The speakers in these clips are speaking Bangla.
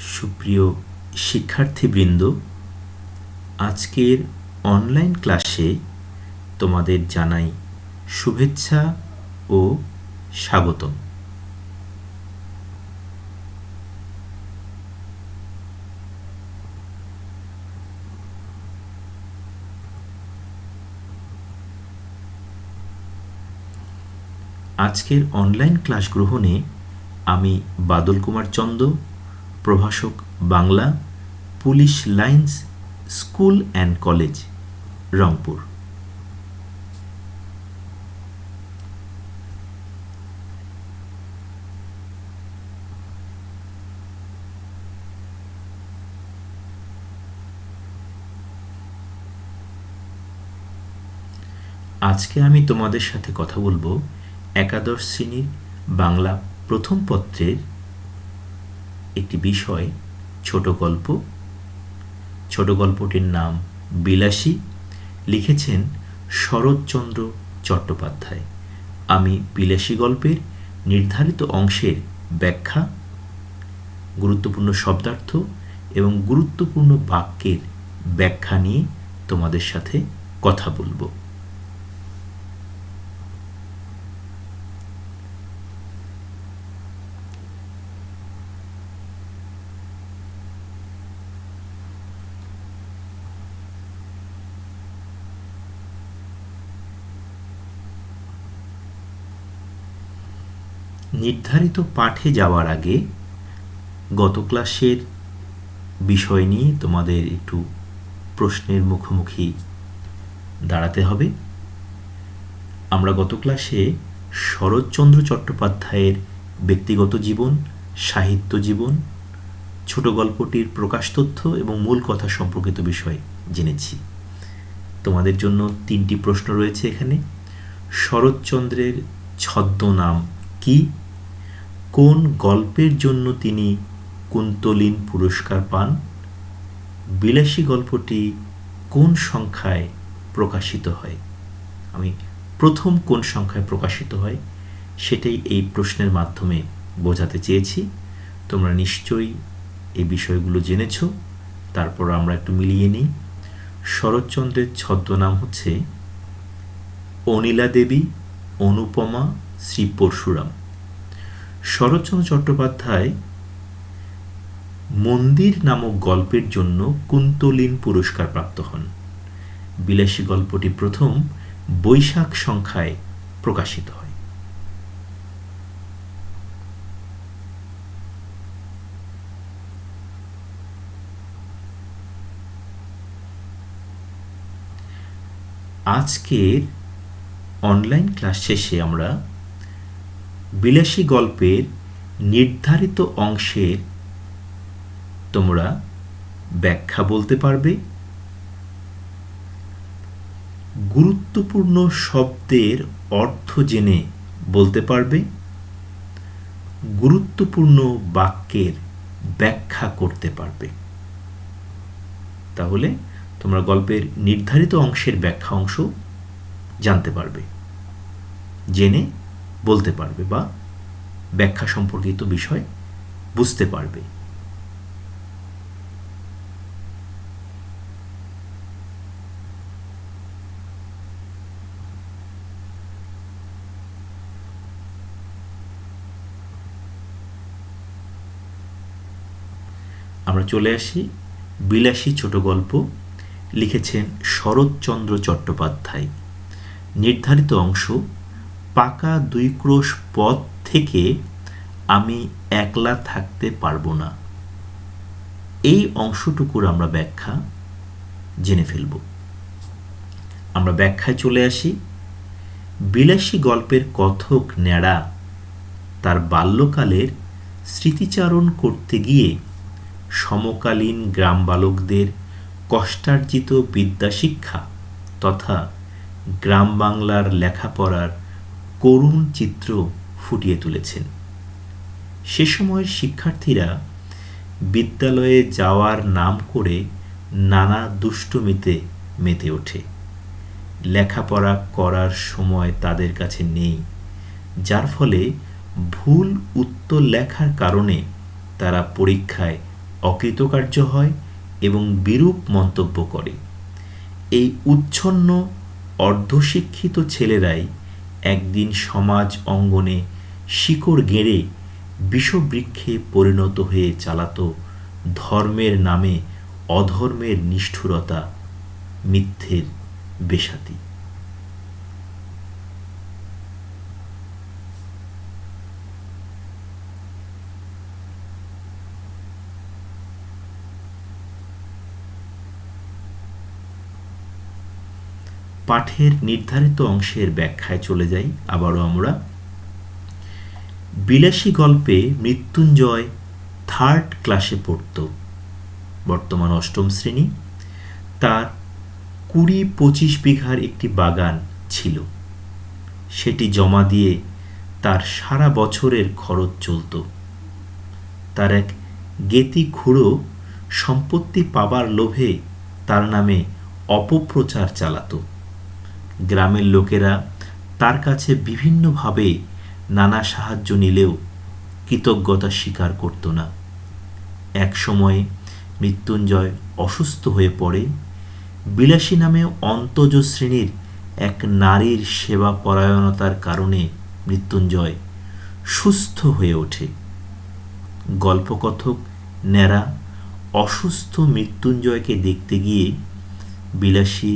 সুপ্রিয় শিক্ষার্থীবৃন্দ, আজকের অনলাইন ক্লাসে তোমাদের জানাই শুভেচ্ছা ও স্বাগতম। আজকের অনলাইন ক্লাস গ্রহণে আমি বাদল কুমার চন্দ, প্রভাষক Bangla, police lines school and college, Rangpur. আজকে আমি তোমাদের সাথে কথা বলবো একাদশ শ্রেণীর বাংলা প্রথম পত্রের একটি বিষয় ছোট গল্প। ছোট গল্পটির নাম বিলাসী, লিখেছেন শরৎচন্দ্র চট্টোপাধ্যায়। আমি বিলাসী গল্পের নির্ধারিত অংশের ব্যাখ্যা, গুরুত্বপূর্ণ শব্দার্থ এবং গুরুত্বপূর্ণ বাক্যের ব্যাখ্যা নিয়ে তোমাদের সাথে কথা বলবো। নির্ধারিত পাঠে যাওয়ার আগে গত ক্লাসের বিষয় নিয়ে তোমাদের একটু প্রশ্নের মুখোমুখি দাঁড়াতে হবে। আমরা গত ক্লাসে শরৎচন্দ্র চট্টোপাধ্যায়ের ব্যক্তিগত জীবন, সাহিত্য জীবন, ছোট গল্পটির প্রকাশ তথ্য এবং মূল কথা সম্পর্কিত বিষয় জেনেছি। তোমাদের জন্য 3টি প্রশ্ন রয়েছে এখানে। শরৎচন্দ্রের ছদ্মনাম কি? কোন গল্পের জন্য তিনি কুন্তলীন পুরস্কার পান? বিলাসী গল্পটি কোন সংখ্যায় প্রকাশিত হয়? আমি প্রথম কোন সংখ্যায় প্রকাশিত হয় সেটাই এই প্রশ্নের মাধ্যমে বোঝাতে চেয়েছি। তোমরা নিশ্চয়ই এই বিষয়গুলো জেনেছ। তারপর আমরা একটু মিলিয়ে নিই। শরৎচন্দ্রের ছদ্মনাম হচ্ছে অনিলা দেবী, অনুপমা, শ্রী পরশুরাম। শরৎচন্দ্র চট্টোপাধ্যায় মন্দির নামক গল্পের জন্য কুন্তলীন পুরস্কার প্রাপ্ত হন। বিলাসী গল্পটি প্রথম বৈশাখ সংখ্যায় প্রকাশিত হয়। আজকের অনলাইন ক্লাস শেষে আমরা বিলাসী গল্পের নির্ধারিত অংশের তোমরা ব্যাখ্যা বলতে পারবে, গুরুত্বপূর্ণ শব্দের অর্থ জেনে বলতে পারবে, গুরুত্বপূর্ণ বাক্যের ব্যাখ্যা করতে পারবে। তাহলে তোমরা গল্পের নির্ধারিত অংশের ব্যাখ্যা অংশ জানতে পারবে, জেনে বলতে পারবে বা ব্যাখ্যা সম্পর্কিত বিষয় বুঝতে পারবে। আমরা চলে আসি বিলাসী ছোট গল্প, লিখেছেন শরৎচন্দ্র চট্টোপাধ্যায়। নির্ধারিত অংশ, পাকা 2 ক্রোশ পথ থেকে আমি একলা থাকতে পারবো না। এই অংশটুকুর আমরা ব্যাখ্যা জেনে ফেলব। আমরা ব্যাখ্যায় চলে আসি। বিলাসী গল্পের কথক ন্যাড়া তার বাল্যকালের স্মৃতিচারণ করতে গিয়ে সমকালীন গ্রাম বালকদের কষ্টার্জিত বিদ্যাশিক্ষা তথা গ্রাম বাংলার লেখাপড়ার করুণ চিত্র ফুটিয়ে তুলেছেন। সে সময়ের শিক্ষার্থীরা বিদ্যালয়ে যাওয়ার নাম করে নানা দুষ্টুমিতে মেতে ওঠে। লেখাপড়া করার সময় তাদের কাছে নেই, যার ফলে ভুল উত্তর লেখার কারণে তারা পরীক্ষায় অকৃতকার্য হয় এবং বিরূপ মন্তব্য করে। এই উচ্ছন্ন অর্ধশিক্ষিত ছেলেরাই একদিন সমাজ অঙ্গনে শিকড় গেড়ে বিষবৃক্ষে পরিণত হয়ে চালাতো ধর্মের নামে অধর্মের নিষ্ঠুরতা, মিথ্যের বেশাতি। পাঠের নির্ধারিত অংশের ব্যাখ্যায় চলে যাই আবারও আমরা। বিলাসী গল্পে মৃত্যুঞ্জয় 3rd ক্লাসে পড়ত, বর্তমান 8ম শ্রেণী। তার 20-25 বিঘার একটি বাগান ছিল। সেটি জমা দিয়ে তার সারা বছরের খরচ চলত। তার এক জ্ঞেতি খুড়ো সম্পত্তি পাবার লোভে তার নামে অপপ্রচার চালাত। গ্রামের লোকেরা তার কাছে বিভিন্নভাবে নানা সাহায্য নিলেও কৃতজ্ঞতা স্বীকার করত না। এক সময়ে মৃত্যুঞ্জয় অসুস্থ হয়ে পড়ে। বিলাসী নামে অন্তজ শ্রেণীর এক নারীর সেবা পরায়ণতার কারণে মৃত্যুঞ্জয় সুস্থ হয়ে ওঠে। গল্পকথক ন্যাড়া অসুস্থ মৃত্যুঞ্জয়কে দেখতে গিয়ে বিলাসী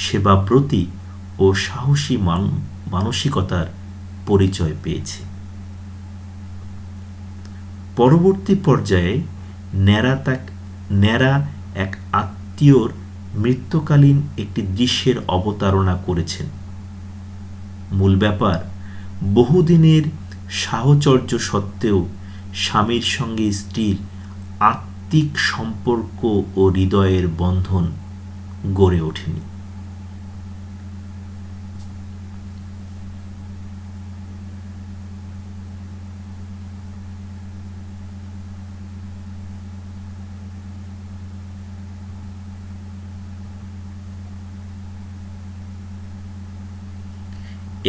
সেবাব্রতী ও সাহসী মানসিকতার পরিচয় পেয়েছে। পরবর্তী পর্যায়ে ন্যাড়া এক আত্মীয়র মৃত্যুকালীন একটি দৃশ্যের অবতারণা করেছেন। মূল ব্যাপার, বহুদিনের সাহচর্য সত্ত্বেও স্বামীর সঙ্গে স্ত্রীর আত্মিক সম্পর্ক ও হৃদয়ের বন্ধন গড়ে ওঠেনি।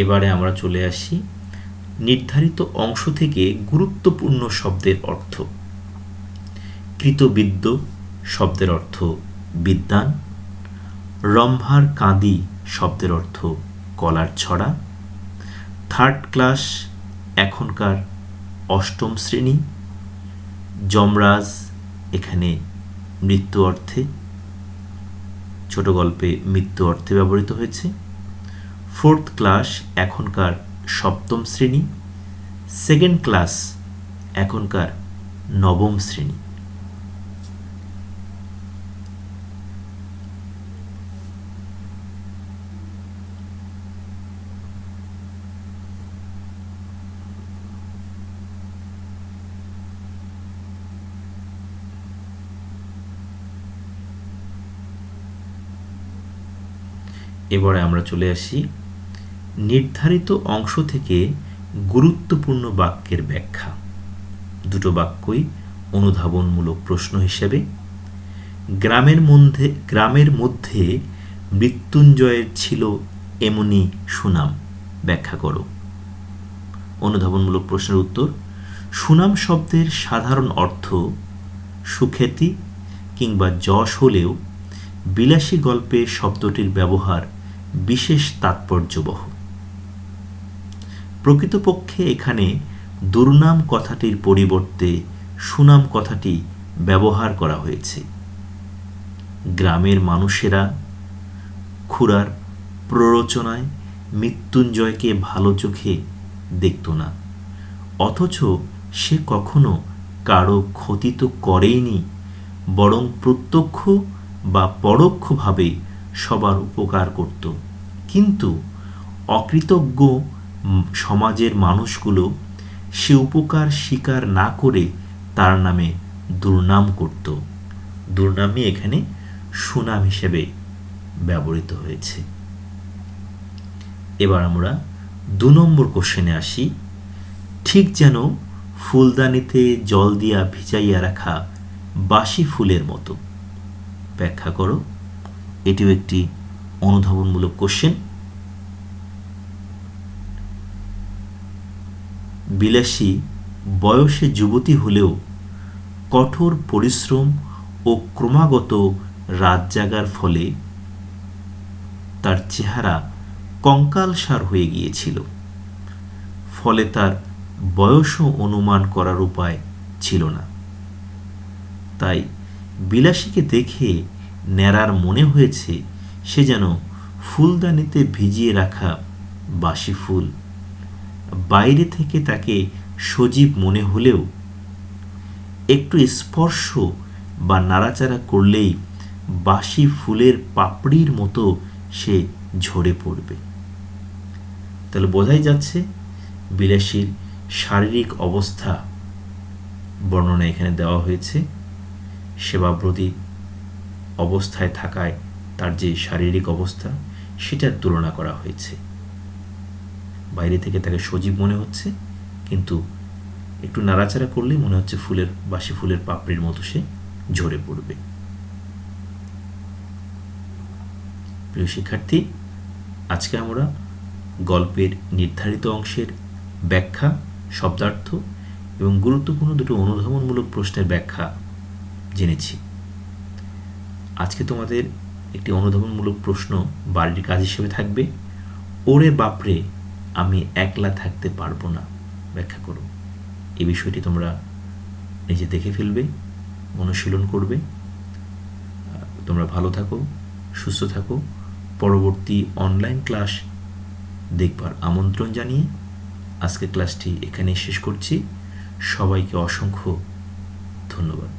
এবারে আমরা চলে আসি নির্ধারিত অংশ থেকে গুরুত্বপূর্ণ শব্দের অর্থ। কৃতবিদ্য শব্দের অর্থ বিদ্বান। রম্ভার কাঁদি শব্দের অর্থ কলার ছড়া। 3rd ক্লাস এখনকার 8ম শ্রেণী। যমরাজ এখানে মৃত্যু অর্থে, ছোট গল্পে মৃত্যু অর্থে ব্যবহৃত হয়েছে। 4th ক্লাস এখনকার 7ম শ্রেণী। 2nd ক্লাস এখনকার 9ম শ্রেণী। এবারে আমরা চলে আসি নির্ধারিত অংশ থেকে গুরুত্বপূর্ণ বাক্যের ব্যাখ্যা। দুটো বাক্যই অনুধাবনমূলক প্রশ্ন হিসেবে। গ্রামের মধ্যে মৃত্যুঞ্জয়ের ছিল এমনি সুনাম, ব্যাখ্যা করো। অনুধাবনমূলক প্রশ্নের উত্তর, সুনাম শব্দের সাধারণ অর্থ সুখ্যাতি কিংবা যশ হলেও বিলাসী গল্পে শব্দটির ব্যবহার বিশেষ তাৎপর্যবহ। প্রকৃতপক্ষে এখানে দুর্নাম কথাটির পরিবর্তে সুনাম কথাটি ব্যবহার করা হয়েছে। গ্রামের মানুষেরা খুড়ার প্ররোচনায় মৃত্যুঞ্জয়কে ভালো চোখে দেখত না, অথচ সে কখনো কারো ক্ষতি তো করেইনি, বরং প্রত্যক্ষ বা পরোক্ষভাবে সবার উপকার করত। কিন্তু অকৃতজ্ঞ সমাজের মানুষগুলো সে উপকার স্বীকার না করে তার নামে দুর্নাম করত। দুর্নামই এখানে সুনাম হিসেবে ব্যবহৃত হয়েছে। এবার আমরা 2 নম্বর কোশ্চেনে আসি। ঠিক যেন ফুলদানিতে জল দিয়া ভিজাইয়া রাখা বাসি ফুলের মতো, ব্যাখ্যা করো। এটিও একটি অনুধাবনমূলক কোশ্চেন। বিলাসী বয়সে যুবতী হলেও কঠোর পরিশ্রম ও ক্রমাগত রাত জাগার ফলে তার চেহারা কঙ্কালসার হয়ে গিয়েছিল, ফলে তার বয়সও অনুমান করার উপায় ছিল না। তাই বিলাসীকে দেখে ন্যাড়ার মনে হয়েছে সে যেন ফুলদানিতে ভিজিয়ে রাখা বাসি ফুল। বাইরে থেকে তাকে সজীব মনে হলেও একটু স্পর্শ বা নাড়াচাড়া করলেই বাসি ফুলের পাপড়ির মতো সে ঝরে পড়বে। তাহলে বোঝাই যাচ্ছে বিলাসীর শারীরিক অবস্থা বর্ণনা এখানে দেওয়া হয়েছে। সেবাব্রতী অবস্থায় থাকায় তার যে শারীরিক অবস্থা সেটার তুলনা করা হয়েছে। বাইরে থেকে তাকে সজীব মনে হচ্ছে, কিন্তু একটু নাড়াচাড়া করলেই মনে হচ্ছে বাসি ফুলের পাপড়ির মতো সে ঝরে পড়বে। প্রিয় শিক্ষার্থী, আজকে আমরা গল্পের নির্ধারিত অংশের ব্যাখ্যা, শব্দার্থ এবং গুরুত্বপূর্ণ দুটো অনুধাবনমূলক প্রশ্নের ব্যাখ্যা জেনেছি। আজকে তোমাদের একটি অনুধাবনমূলক প্রশ্ন বাড়ির কাজ হিসেবে থাকবে, ওরে বাপরে আমি একলা থাকতে পারবো না, ব্যাখ্যা করো। এই বিষয়টি তোমরা নিজে দেখে ফেলবে, অনুশীলন করবে। তোমরা ভালো থাকো, সুস্থ থাকো। পরবর্তী অনলাইন ক্লাস দেখবার আমন্ত্রণ জানিয়ে আজকে ক্লাসটি এখানেই শেষ করছি। সবাইকে অসংখ্য ধন্যবাদ।